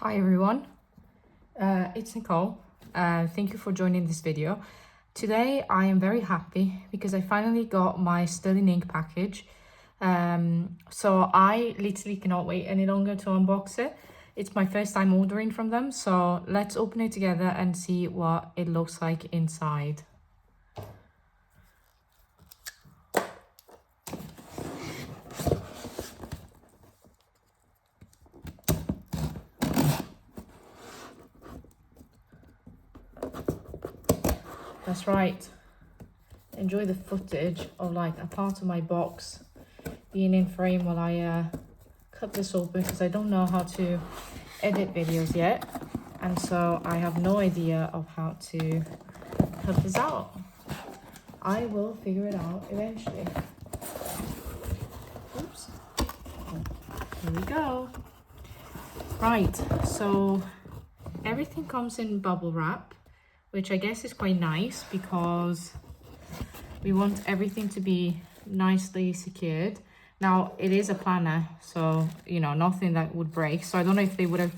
Hi everyone, it's Nicole. Thank you for joining this video. Today I am very happy because I finally got my Sterling Ink package. So I literally cannot wait any longer to unbox it. It's my first time ordering from them, so let's open it together and see what it looks like inside. That's right. Enjoy the footage of like a part of my box being in frame while I cut this open, because I don't know how to edit videos yet, and so I have no idea of how to cut this out. I will figure it out eventually. Oops. Here we go. Right, so everything comes in bubble wrap, which I guess is quite nice because we want everything to be nicely secured. Now, it is a planner, so, you know, nothing that would break. So I don't know if they would have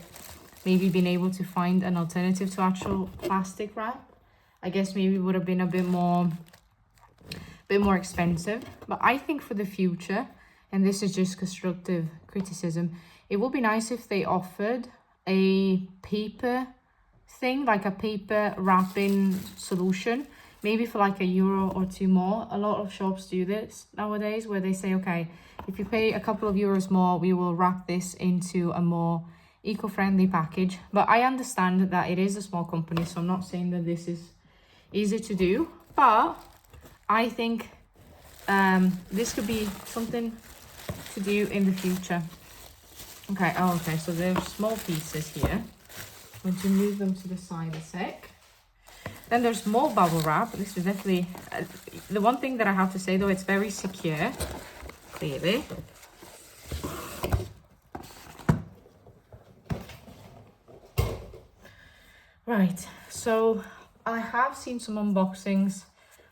maybe been able to find an alternative to actual plastic wrap. I guess maybe it would have been a bit more expensive. But I think for the future, and this is just constructive criticism, it would be nice if they offered a paper thing, like a paper wrapping solution, maybe for like €1 or two more. A lot of shops do this nowadays, where they say, okay, if you pay a couple of euros more, we will wrap this into a more eco-friendly package. But I understand that it is a small company, so I'm not saying that this is easy to do, but I think this could be something to do in the future. Okay, okay, so there's small pieces here. I'm going to move them to the side a sec. Then there's more bubble wrap. This is definitely the one thing that I have to say, though, it's very secure, clearly. Right, so I have seen some unboxings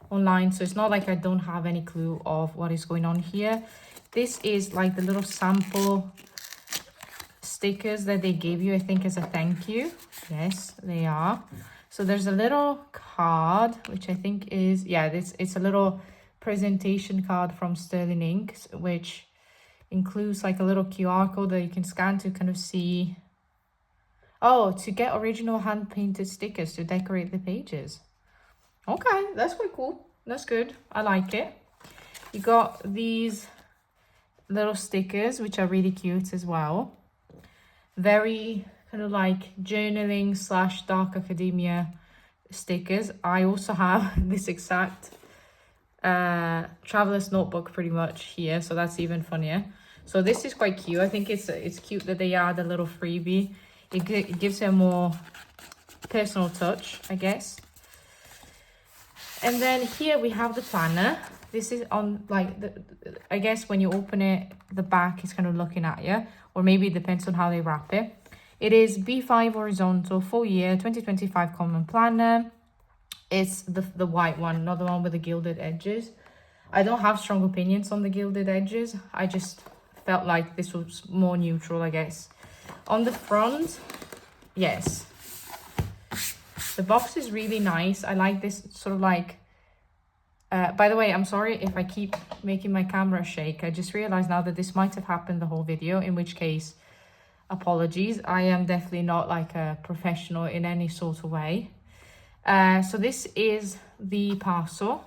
online, so it's not like I don't have any clue of what is going on here. This is like the little sample stickers that they gave you, I think, as a thank you. Yes, they are. So there's a little card, which I think is, yeah, it's a little presentation card from Sterling Ink, which includes like a little QR code that you can scan to kind of see, oh, to get original hand painted stickers to decorate the pages. Okay, that's quite cool. That's good. I like it. You got these little stickers, which are really cute as well. Very kind of like journaling / dark academia stickers. I also have this exact traveler's notebook pretty much here, so that's even funnier. So this is quite cute. I think it's cute that they add a little freebie. It gives it a more personal touch, I guess. And then here we have the planner. This is on like I guess when you open it, the back is kind of looking at you, or maybe it depends on how they wrap it. It is B5 horizontal, full year 2025 common planner. It's the white one, not the one with the gilded edges. I don't have strong opinions on the gilded edges. I just felt like this was more neutral, I guess. On the front, yes, the box is really nice. I like this sort of like, by the way, I'm sorry if I keep making my camera shake. I just realized now that this might have happened the whole video, in which case, apologies. I am definitely not like a professional in any sort of way. So this is the parcel,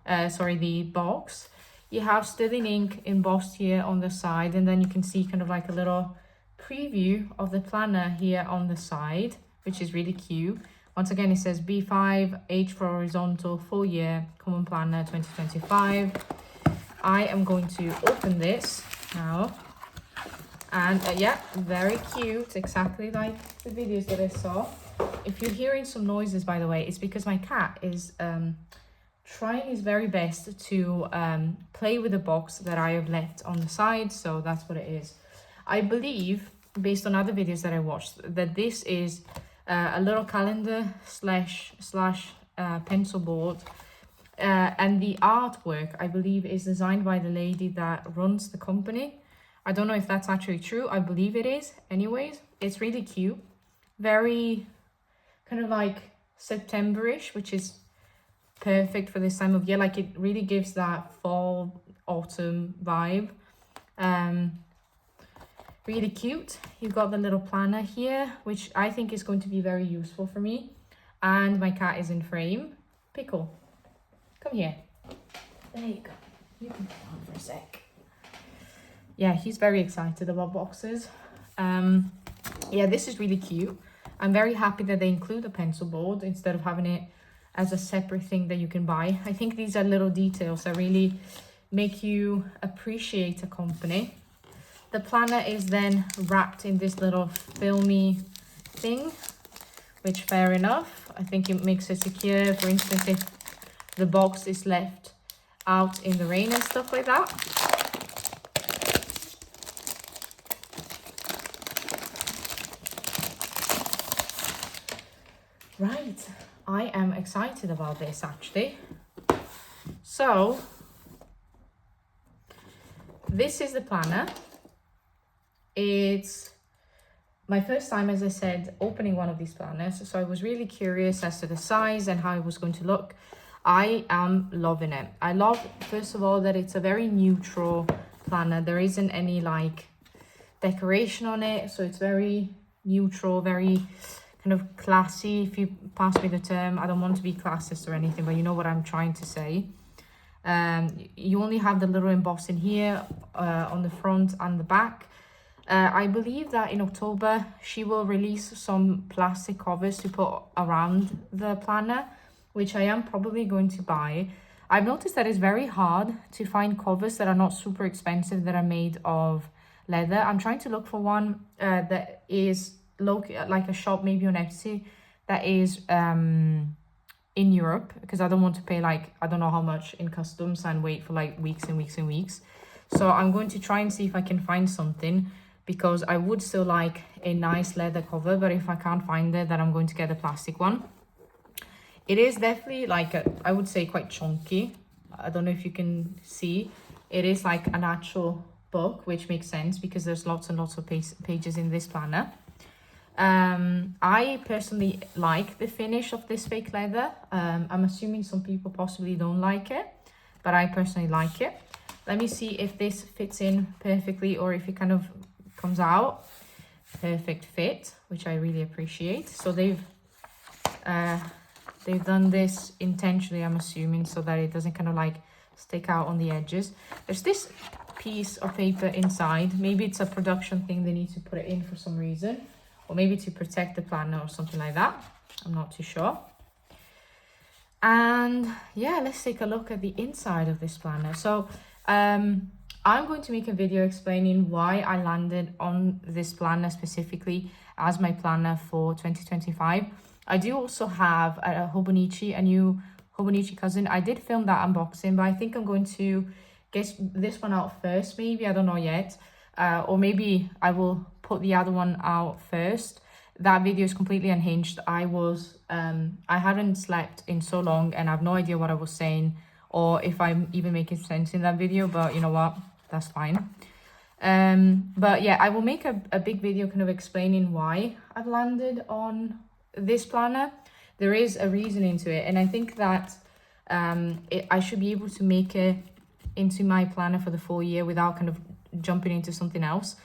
the box. You have Sterling Ink embossed here on the side, and then you can see kind of like a little preview of the planner here on the side, which is really cute. Once again, it says B5, H for horizontal, full year, common planner 2025. I am going to open this now. And yeah, very cute, exactly like the videos that I saw. If you're hearing some noises, by the way, it's because my cat is trying his very best to play with the box that I have left on the side, so that's what it is. I believe, based on other videos that I watched, that this is a little calendar / pencil board, and the artwork, I believe, is designed by the lady that runs the company. I don't know if that's actually true. I believe it is anyways. It's really cute, very kind of like September-ish, which is perfect for this time of year. Like, it really gives that fall autumn vibe. Really cute. You've got the little planner here, which I think is going to be very useful for me. And my cat is in frame. Pickle, come here. There you go. You can come on for a sec. Yeah, he's very excited about boxes. Yeah, this is really cute. I'm very happy that they include a pencil board instead of having it as a separate thing that you can buy. I think these are little details that really make you appreciate a company. The planner is then wrapped in this little filmy thing, which fair enough. I think it makes it secure. For instance, if the box is left out in the rain and stuff like that. Right, I am excited about this actually. So, this is the planner. It's my first time, as I said, opening one of these planners. So I was really curious as to the size and how it was going to look. I am loving it. I love, first of all, that it's a very neutral planner. There isn't any like decoration on it. So it's very neutral, very kind of classy, if you pass me the term. I don't want to be classist or anything, but you know what I'm trying to say. You only have the little embossing here on the front and the back. I believe that in October she will release some plastic covers to put around the planner, which I am probably going to buy. I've noticed that it's very hard to find covers that are not super expensive that are made of leather. I'm trying to look for one that is like a shop maybe on Etsy that is in Europe, because I don't want to pay like I don't know how much in customs and wait for like weeks and weeks and weeks. So I'm going to try and see if I can find something, because I would still like a nice leather cover, but if I can't find it, then I'm going to get a plastic one. It is definitely like I would say quite chunky. I don't know if you can see. It is like an actual book, which makes sense because there's lots and lots of pages in this planner. I personally like the finish of this fake leather. I'm assuming some people possibly don't like it, but I personally like it. Let me see if this fits in perfectly or if it kind of comes out. Perfect fit, which I really appreciate. So they've done this intentionally, I'm assuming, so that it doesn't kind of like stick out on the edges. There's this piece of paper inside. Maybe it's a production thing, they need to put it in for some reason, or maybe to protect the planner or something like that. I'm not too sure. And yeah, let's take a look at the inside of this planner. So I'm going to make a video explaining why I landed on this planner specifically as my planner for 2025. I do also have a Hobonichi, a new Hobonichi cousin. I did film that unboxing, but I think I'm going to get this one out first, maybe. I don't know yet. Or maybe I will put the other one out first. That video is completely unhinged. I hadn't slept in so long and I have no idea what I was saying or if I'm even making sense in that video, but you know what, that's fine. But yeah, I will make a big video kind of explaining why I've landed on this planner. There is a reasoning to it, and I think that I should be able to make it into my planner for the full year without kind of jumping into something else.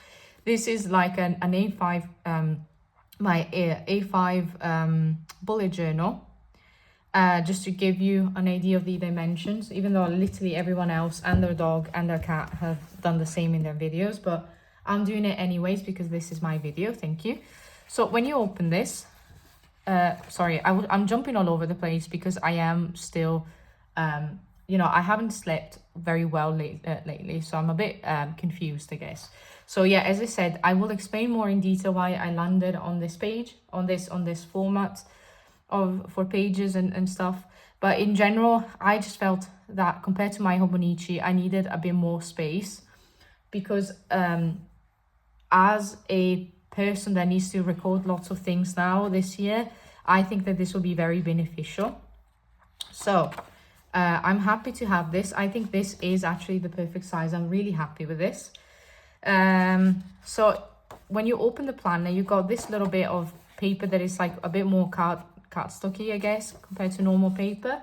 This is like an A5 my A5 bullet journal, just to give you an idea of the dimensions, even though literally everyone else and their dog and their cat have done the same in their videos, but I'm doing it anyways because this is my video. Thank you. So when you open this, sorry, I'm jumping all over the place because I am still you know, I haven't slept very well lately, so I'm a bit confused, I guess. So yeah, as I said, I will explain more in detail why I landed on this page, on this format for pages and stuff. But in general, I just felt that compared to my Hobonichi, I needed a bit more space because as a person that needs to record lots of things now this year, I think that this will be very beneficial. So I'm happy to have this. I think this is actually the perfect size. I'm really happy with this. So when you open the planner, you got this little bit of paper that is like a bit more cardstocky, I guess, compared to normal paper.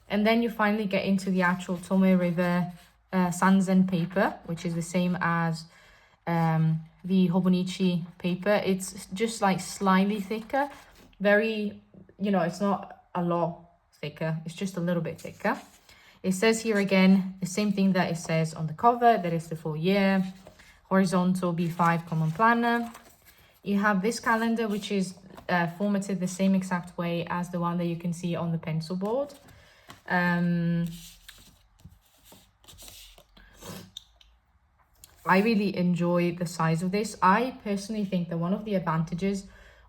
And then you finally get into the actual Tomoe River Sanzen paper, which is the same as the Hobonichi paper. It's just like slightly thicker, very, you know, it's not a lot thicker, it's just a little bit thicker. It says here again the same thing that it says on the cover, that is the full year, horizontal B5 common planner. You have this calendar, which is formatted the same exact way as the one that you can see on the pencil board. I really enjoy the size of this. I personally think that one of the advantages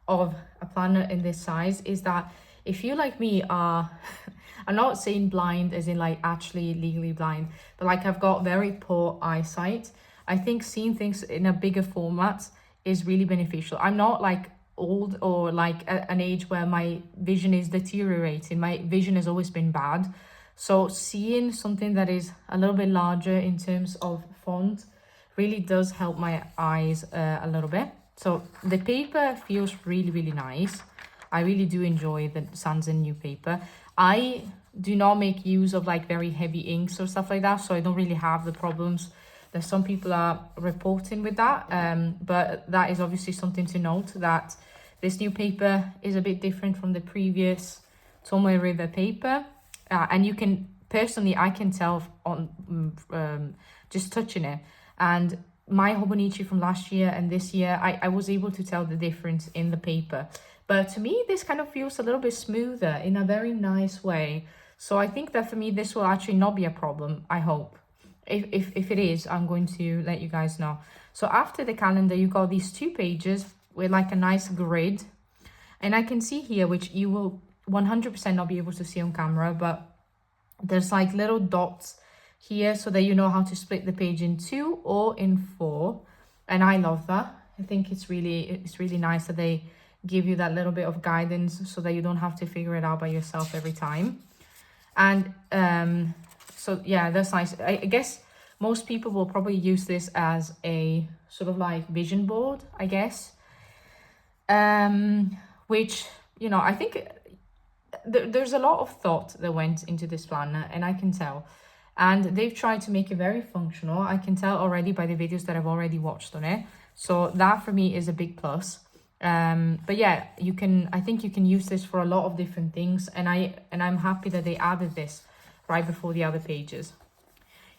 of a planner in this size is that if you, like me, are I'm not saying blind as in like actually legally blind, but like I've got very poor eyesight, I think seeing things in a bigger format is really beneficial. I'm not like old or like at an age where my vision is deteriorating. My vision has always been bad. So seeing something that is a little bit larger in terms of font really does help my eyes a little bit. So the paper feels really, really nice. I really do enjoy the Sanzen new paper. I do not make use of like very heavy inks or stuff like that, so I don't really have the problems that some people are reporting with that. But that is obviously something to note, that this new paper is a bit different from the previous Tomoe River paper. And you can, personally, I can tell on just touching it. And my Hobonichi from last year and this year, I was able to tell the difference in the paper. But to me, this kind of feels a little bit smoother in a very nice way. So I think that for me, this will actually not be a problem, I hope. If it is, I'm going to let you guys know. So after the calendar, you got these 2 pages with like a nice grid. And I can see here, which you will 100% not be able to see on camera, but there's like little dots here so that you know how to split the page in 2 or in 4. And I love that. I think it's really nice that they give you that little bit of guidance so that you don't have to figure it out by yourself every time. And so yeah, that's nice. I guess most people will probably use this as a sort of like vision board, I guess. Which, you know, I think there's a lot of thought that went into this planner, and I can tell. And they've tried to make it very functional. I can tell already by the videos that I've already watched on it. So that for me is a big plus. But yeah, I think you can use this for a lot of different things. And I'm happy that they added this right before the other pages.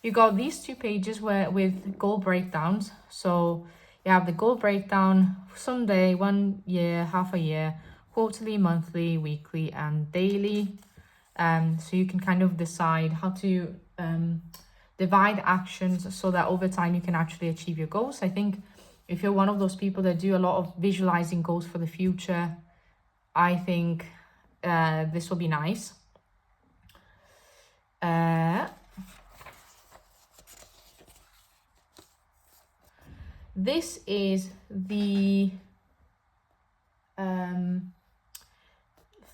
You got these 2 pages with goal breakdowns. So you have the goal breakdown someday, 1 year, half a year, quarterly, monthly, weekly, and daily. So you can kind of decide how to divide actions so that over time you can actually achieve your goals. I think if you're one of those people that do a lot of visualizing goals for the future, I think this will be nice. This is the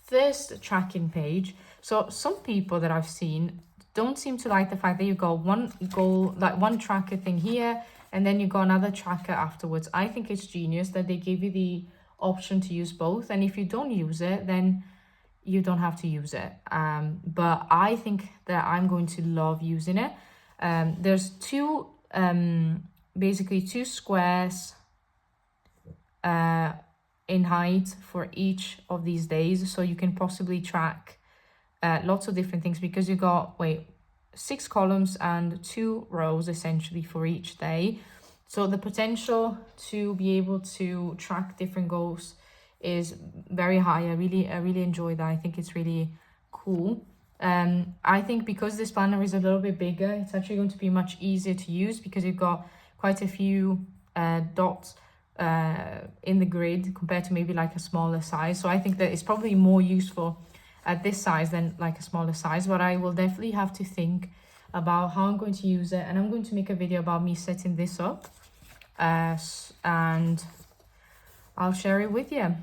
first tracking page. So some people that I've seen don't seem to like the fact that you got one goal, like one tracker thing here, and then you got another tracker afterwards. I think it's genius that they give you the option to use both, and if you don't use it, then you don't have to use it. But I think that I'm going to love using it. There's basically two squares in height for each of these days, so you can possibly track lots of different things, because you got 6 columns and 2 rows essentially for each day. So the potential to be able to track different goals is very high. I really enjoy that. I think it's really cool. I think because this planner is a little bit bigger, it's actually going to be much easier to use, because you've got quite a few dots in the grid compared to maybe like a smaller size. So I think that it's probably more useful at this size than like a smaller size, but I will definitely have to think about how I'm going to use it, and I'm going to make a video about me setting this up, and I'll share it with you.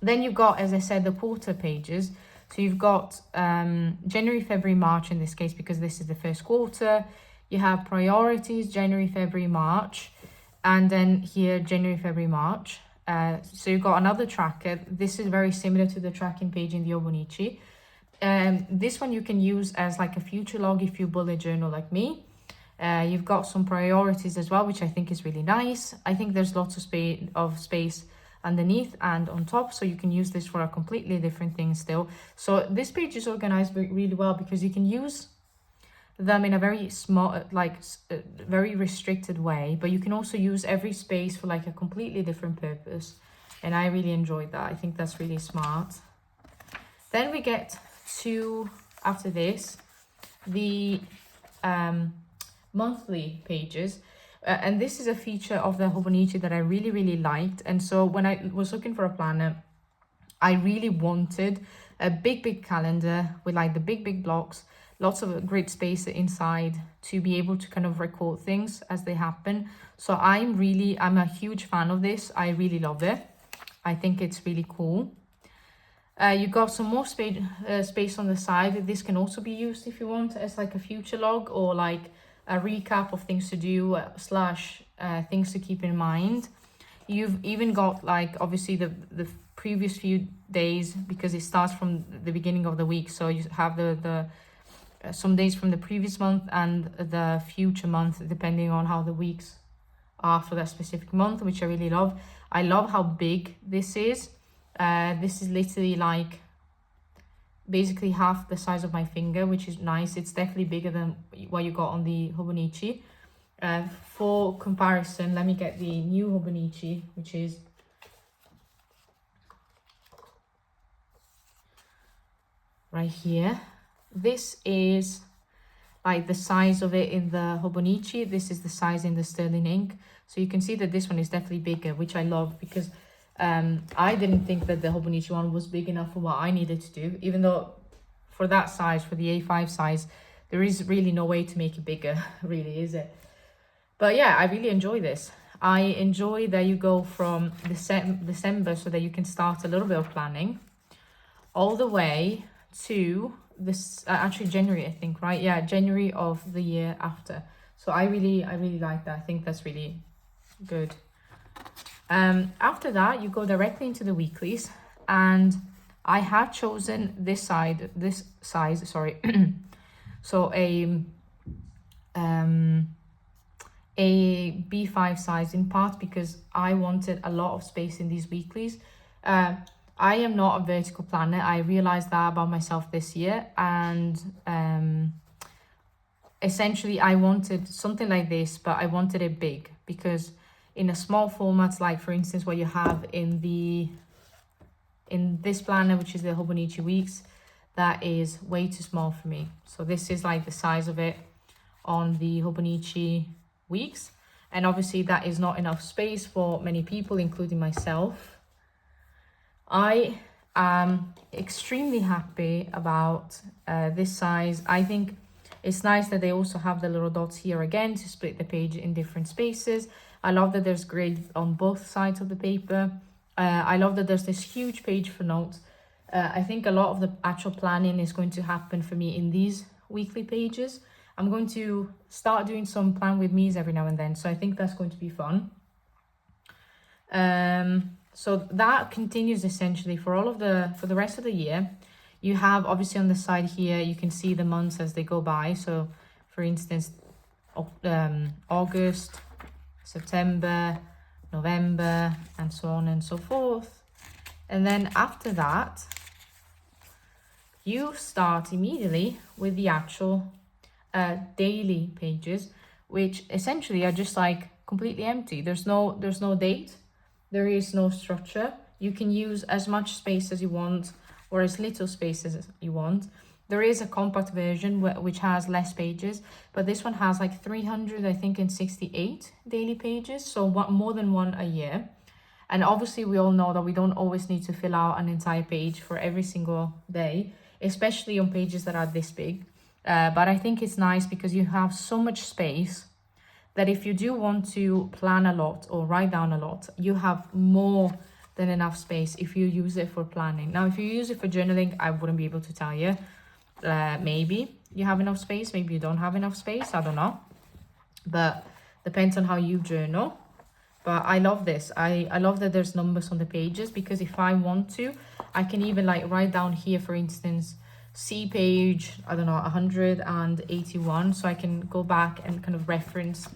Then you've got, as I said, the quarter pages. So you've got January, February, March in this case, because this is the first quarter. You have priorities, January, February, March. And then here, January, February, March. So you've got another tracker. This is very similar to the tracking page in the Hobonichi. This one you can use as like a future log if you bullet journal like me. You've got some priorities as well, which I think is really nice. I think there's lots of space underneath and on top, so you can use this for a completely different thing still. So this page is organized really well because you can use them in a very small, like very restricted way, but you can also use every space for like a completely different purpose, and I really enjoyed that. I think that's really smart. Then we get to, after this, the monthly pages, and this is a feature of the Hobonichi that I really liked. And so when I was looking for a planner, I really wanted a big calendar with like the big blocks, lots of great space inside to be able to kind of record things as they happen. So I'm a huge fan of this. I really love it. I think it's really cool. You got some more space on the side. This can also be used if you want as like a future log or like a recap of things to do / things to keep in mind. You've even got like obviously the previous few days, because it starts from the beginning of the week. So you have the some days from the previous month and the future month, depending on how the weeks are for that specific month, which I really love. I love how big this is. This is literally like basically half the size of my finger, which is nice. It's definitely bigger than what you got on the Hobonichi. For comparison, let me get the new Hobonichi, which is right here. This is like the size of it in the Hobonichi. This is the size in the sterling ink. So you can see that this one is definitely bigger, which I love, because I didn't think that the Hobonichi one was big enough for what I needed to do, even though for that size, for the A5 size, there is really no way to make it bigger, really, is it? But yeah, I really enjoy this. I enjoy that you go from December, so that you can start a little bit of planning, all the way to this, actually January, I think, right? Yeah, January of the year after. So I really like that. I think that's really good. After that, you go directly into the weeklies, and I have chosen this size, sorry. So a B5 size, in part because I wanted a lot of space in these weeklies. I am not a vertical planner. I realized that about myself this year, and essentially I wanted something like this, but I wanted it big, because in a small format, like for instance what you have in this planner, which is the Hobonichi Weeks, that is way too small for me. So this is like the size of it on the Hobonichi Weeks, and obviously that is not enough space for many people, including myself. I am extremely happy about this size. I think it's nice that they also have the little dots here again to split the page in different spaces. I love that there's grid on both sides of the paper. I love that there's this huge page for notes. I think a lot of the actual planning is going to happen for me in these weekly pages. I'm going to start doing some plan with me's every now and then, so I think that's going to be fun. So that continues essentially for the rest of the year. You have obviously on the side here, you can see the months as they go by. So for instance, August, September, November, and so on and so forth. And then after that, you start immediately with the actual daily pages, which essentially are just like completely empty. There's no date. There is no structure. You can use as much space as you want, or as little space as you want. There is a compact version which has less pages, but this one has like 300, I think, and 68 daily pages, so more than one a year. And obviously we all know that we don't always need to fill out an entire page for every single day, especially on pages that are this big. But I think it's nice because you have so much space that if you do want to plan a lot or write down a lot, you have more than enough space if you use it for planning. Now, if you use it for journaling, I wouldn't be able to tell you. Maybe you have enough space, maybe you don't have enough space, I don't know. But depends on how you journal. But I love this. I love that there's numbers on the pages, because if I want to, I can even like write down here, for instance, C page, I don't know, 181. So I can go back and kind of reference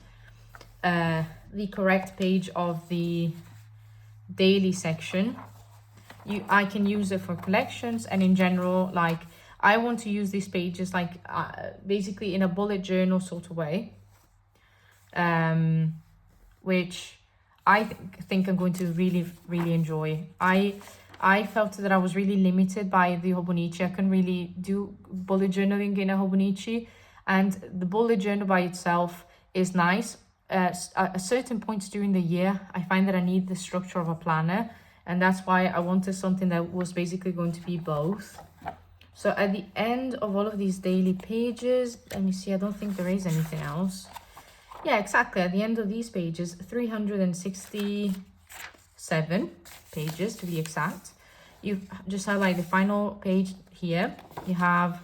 the correct page of the daily section. I can use it for collections, and in general, like I want to use these pages like basically in a bullet journal sort of way, which I think I'm going to really enjoy. I felt that I was really limited by the Hobonichi. I couldn't really do bullet journaling in a Hobonichi, and the bullet journal by itself is nice. At certain points during the year, I find that I need the structure of a planner, and that's why I wanted something that was basically going to be both. So at the end of all of these daily pages, let me see, I don't think there is anything else. Yeah, exactly. At the end of these pages, 367 pages to be exact. You just have like the final page here. You have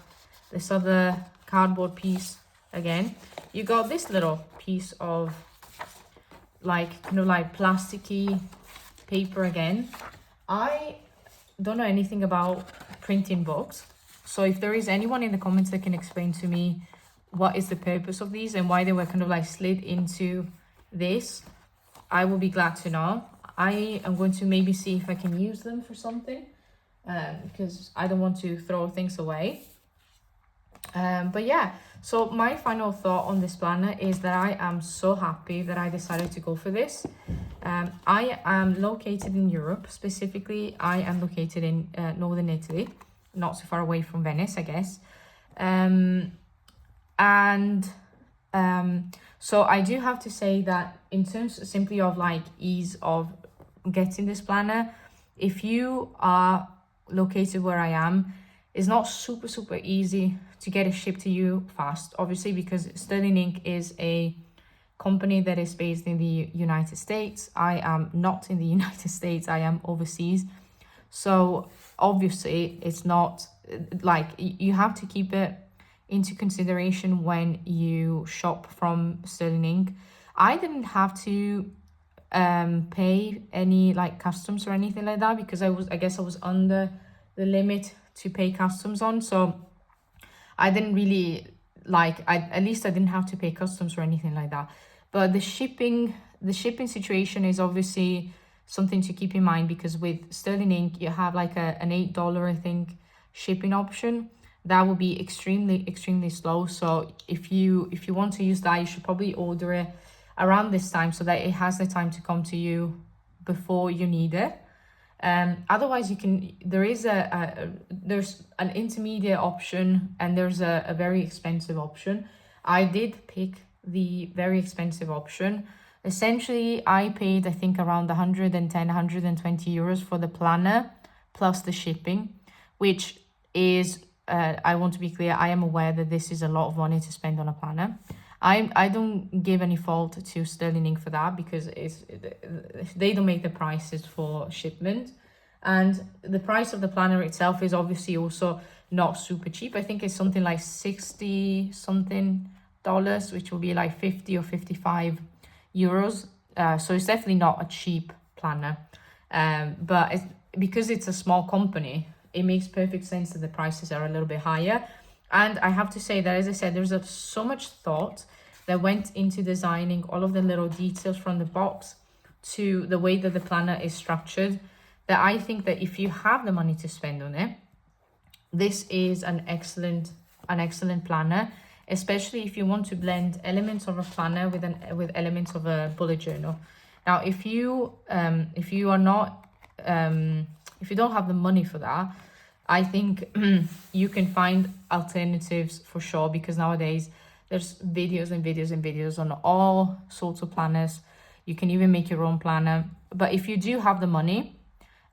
this other cardboard piece again. You got this little piece of like kind of like plasticky paper again. I don't know anything about printing books. So if there is anyone in the comments that can explain to me what is the purpose of these and why they were kind of like slid into this, I will be glad to know. I am going to maybe see if I can use them for something, because I don't want to throw things away. But yeah, so my final thought on this planner is that I am so happy that I decided to go for this. I am located in Europe. Specifically, I am located in northern Italy, not so far away from Venice, I guess. So I do have to say that in terms simply of like ease of getting this planner, if you are located where I am, it's not super easy to get it shipped to you fast, obviously, because Sterling Ink is a company that is based in the United States. I am not in the United States, I am overseas. So obviously it's not like, you have to keep it into consideration when you shop from Sterling Ink. I didn't have to pay any like customs or anything like that, because I guess I was under the limit to pay customs on. So I didn't really at least I didn't have to pay customs or anything like that. But the shipping situation is obviously something to keep in mind, because with Sterling Ink you have like an $8 I think shipping option. That will be extremely slow. So if you want to use that, you should probably order it around this time so that it has the time to come to you before you need it. Otherwise, there's an intermediate option, and there's a very expensive option. I did pick the very expensive option. Essentially, I paid, I think, around 120 euros for the planner plus the shipping, which is, I want to be clear, I am aware that this is a lot of money to spend on a planner. I don't give any fault to Sterling Ink for that, because they don't make the prices for shipment, and the price of the planner itself is obviously also not super cheap. I think it's something like 60 something dollars, which will be like 50 or 55 euros. So it's definitely not a cheap planner, but because it's a small company, it makes perfect sense that the prices are a little bit higher. And I have to say that, as I said, there's so much thought that went into designing all of the little details from the box to the way that the planner is structured, that I think that if you have the money to spend on it, this is an excellent planner, especially if you want to blend elements of a planner with elements of a bullet journal. Now, if you don't have the money for that, I think you can find alternatives for sure, because nowadays there's videos and videos and videos on all sorts of planners. You can even make your own planner. But if you do have the money,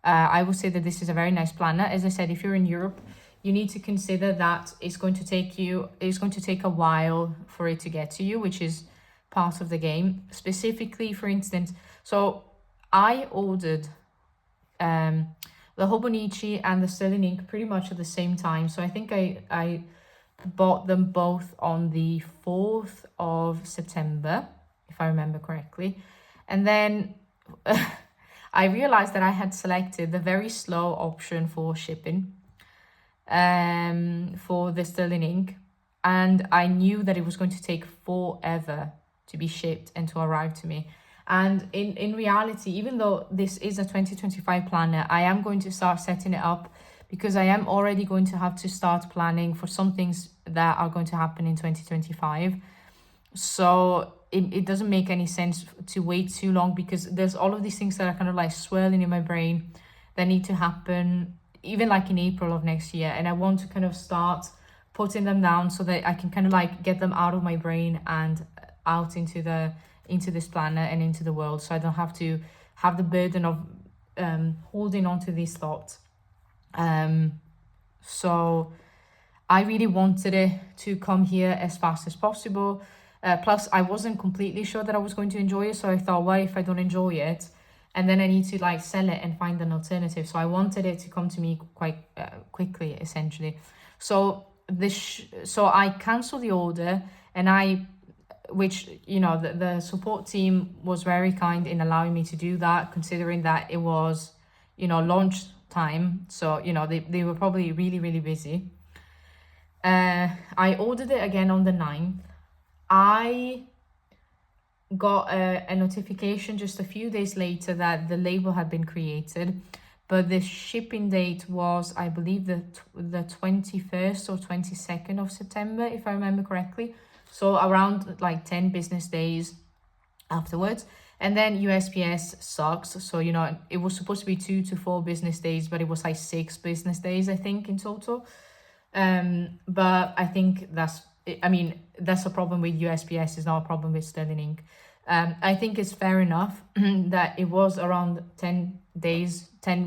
I would say that this is a very nice planner. As I said, if you're in Europe, you need to consider that it's going to take a while for it to get to you, which is part of the game. Specifically, for instance, so I ordered the Hobonichi and the Sterling Ink pretty much at the same time. So I think I bought them both on the 4th of September, if I remember correctly. And then I realized that I had selected the very slow option for shipping for the sterling ink, and I knew that it was going to take forever to be shipped and to arrive to me. And in reality, even though this is a 2025 planner, I am going to start setting it up because I am already going to have to start planning for some things that are going to happen in 2025. So it doesn't make any sense to wait too long, because there's all of these things that are kind of like swirling in my brain that need to happen even like in April of next year, and I want to kind of start putting them down so that I can kind of like get them out of my brain and out into this planner and into the world, so I don't have to have the burden of holding on to these thoughts. So I really wanted it to come here as fast as possible. Plus, I wasn't completely sure that I was going to enjoy it, so I thought, well, if I don't enjoy it, and then I need to like sell it and find an alternative. So I wanted it to come to me quite quickly, essentially. So so I canceled the order, and which, you know, the support team was very kind in allowing me to do that, considering that it was, you know, launch time. So, you know, they were probably really, really busy. I ordered it again on the 9th. I got a notification just a few days later that the label had been created, but the shipping date was, I believe, the 21st or 22nd of September, if I remember correctly. So around like 10 business days afterwards. And then USPS sucks. So, you know, it was supposed to be 2 to 4 business days, but it was like 6 business days, I think, in total. But I think that's a problem with USPS, is not a problem with Sterling Ink. I think it's fair enough that it was around 10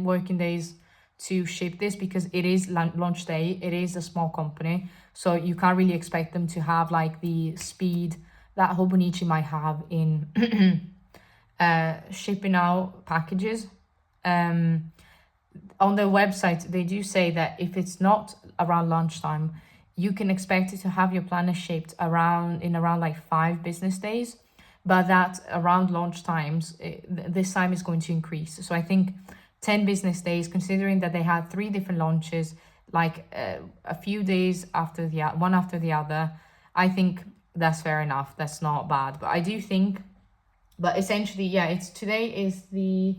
working days to ship this, because it is launch day. It is a small company, so you can't really expect them to have like the speed that Hobonichi might have in shipping out packages. On their website, they do say that if it's not around lunchtime, you can expect it to have your planner shipped around like 5 business days, but that around launch times, this time is going to increase. So I think 10 business days, considering that they had 3 different launches, like a few days after one after the other, I think that's fair enough. That's not bad. But I do think, but essentially, yeah, today is the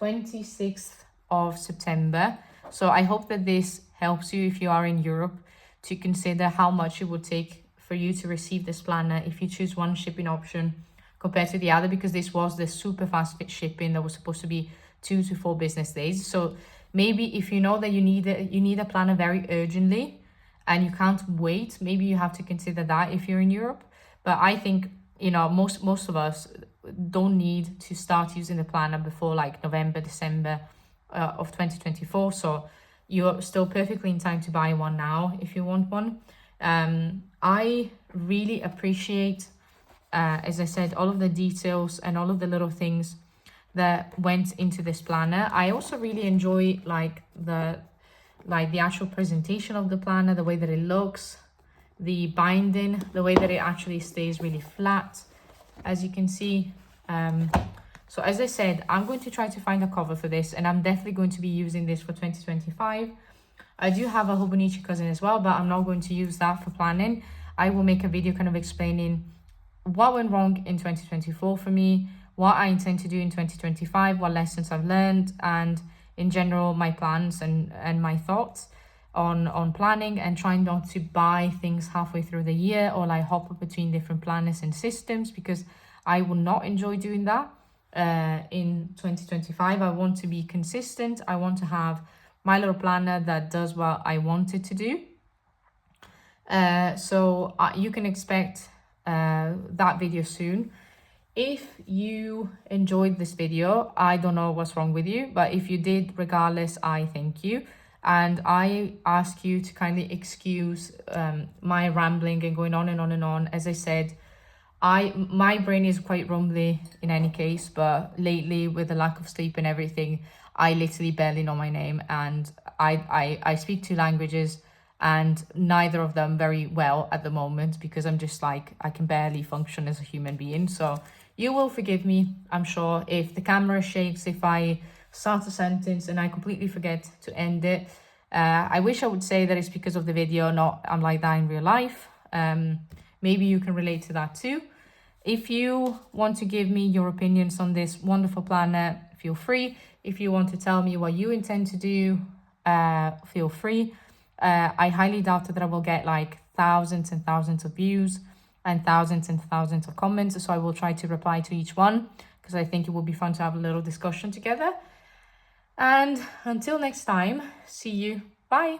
26th of September. So I hope that this helps you if you are in Europe to consider how much it would take for you to receive this planner if you choose one shipping option compared to the other, because this was the super fast shipping that was supposed to be 2 to 4 business days. So maybe if you know that you need a planner very urgently and you can't wait, maybe you have to consider that if you're in Europe. But I think, you know, most of us don't need to start using the planner before like November, December of 2024. So you're still perfectly in time to buy one now if you want one. I really appreciate, as I said, all of the details and all of the little things that went into this planner. I also really enjoy the actual presentation of the planner, the way that it looks, the binding, the way that it actually stays really flat, as you can see. So as I said, I'm going to try to find a cover for this, and I'm definitely going to be using this for 2025. I do have a Hobonichi cousin as well, but I'm not going to use that for planning. I will make a video kind of explaining what went wrong in 2024 for me, what I intend to do in 2025, what lessons I've learned, and in general, my plans and my thoughts on planning, and trying not to buy things halfway through the year or like hop between different planners and systems, because I will not enjoy doing that. In 2025, I want to be consistent. I want to have my little planner that does what I want it to do. So you can expect that video soon. If you enjoyed this video, I don't know what's wrong with you, but if you did, regardless, I thank you. And I ask you to kindly excuse my rambling and going on and on and on. As I said, my brain is quite rumbly in any case, but lately with the lack of sleep and everything, I literally barely know my name, and I speak 2 languages, and neither of them very well at the moment, because I'm just like, I can barely function as a human being. So You will forgive me, I'm sure, if the camera shakes, if I start a sentence and I completely forget to end it. I wish I would say that it's because of the video, not I'm like that in real life. Maybe you can relate to that too. If you want to give me your opinions on this wonderful planner, feel free. If you want to tell me what you intend to do, feel free. I highly doubt that I will get like thousands and thousands of views and thousands of comments. So I will try to reply to each one because I think it would be fun to have a little discussion together. And until next time, see you. Bye.